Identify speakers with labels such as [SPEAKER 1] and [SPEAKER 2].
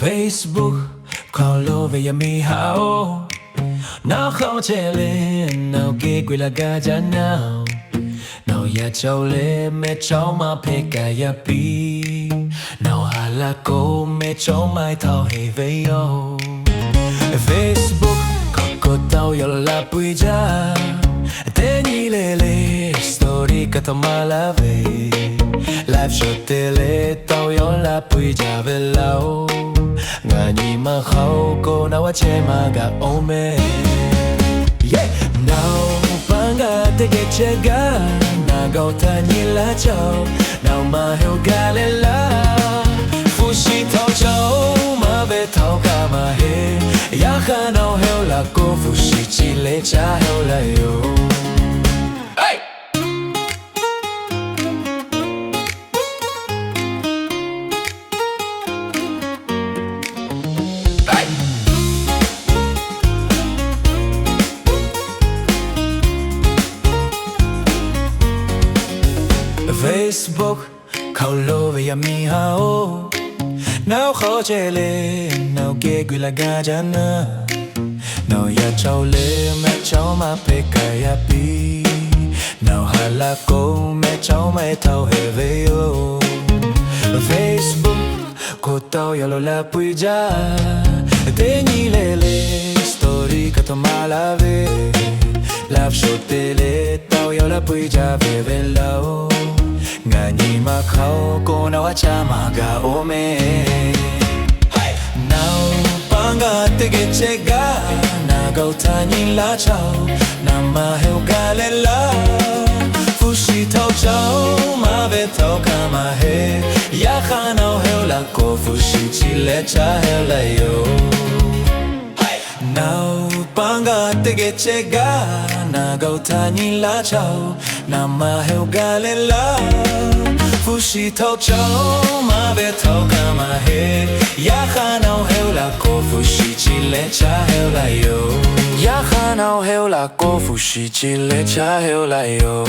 [SPEAKER 1] Facebook ခေါ်လို့ပဲရမီဟာနောက်ခေါ်ချင်လေနောက်ကေကွေလာကကြနာနောက်ရချောလေမဲချောင်းမဖေကရပီနောက်ဟာလာကိုမဲချောင်းမိုက်ထော်ဟေဗေယော Facebook ကိုတော့ရလာပွေကြတဲ့ညီလေလေ story ကတမလာပဲ live show တဲ့လေတော့ရလာပွေကြပဲလို့ငါညီမခေါကိုနာဝချေမကအောင်မဲ yeah now ပန်းကတကယ်ချက်ကနာကောတန်ညီလာချော now မဟောကလည်းလာဖူရှိထောက်ချောမပဲထောက်ကမဟေရခါတော့ဟောလာကိုဖူရှိချီလေချာဟောလာယော Facebook ခေါ်လို့ပဲရမီဟာနောက်ခေါ်ချေလေနောက်ကေကွေလာကကြနာနောက်ရချောလေမဲချောင်းမဖေကရပီနောက်ဟာလာကိုမဲချောင်းမဲထောက်ဟေဗေယော Facebook ကိုတော့ရလို့လာပွေကြတဲ့ညီလေလေ story ကတမလာပဲ love show တဲ့လေတော့ရလာပွေကြပဲပဲလို့ငါညီမခေါကိုနာဝချမကအိုမဲနောက်ပန်းကတကယ်ချက်ကနာကောတန်ညီလာချောနာမဟေကလည်းလာဖူရှိထောက်ချောမပဲထောက်ကမဟေရခါနော်ဟေလာကိုဖူရှိချီလက်ချဟေလာယောနောက်ပန်းကတကယ်ချက်ကနာကောတန်ညီလာချောနာမဟေကလည်းလာဖူရှိထောက်ချောမပဲထောက်ကမဟေရခါနော်ဟေလာကိုဖူရှိချီလက်ချဟေလာယောရခါနော်ဟေလာကိုဖူရှိချီလက်ချဟေလာယော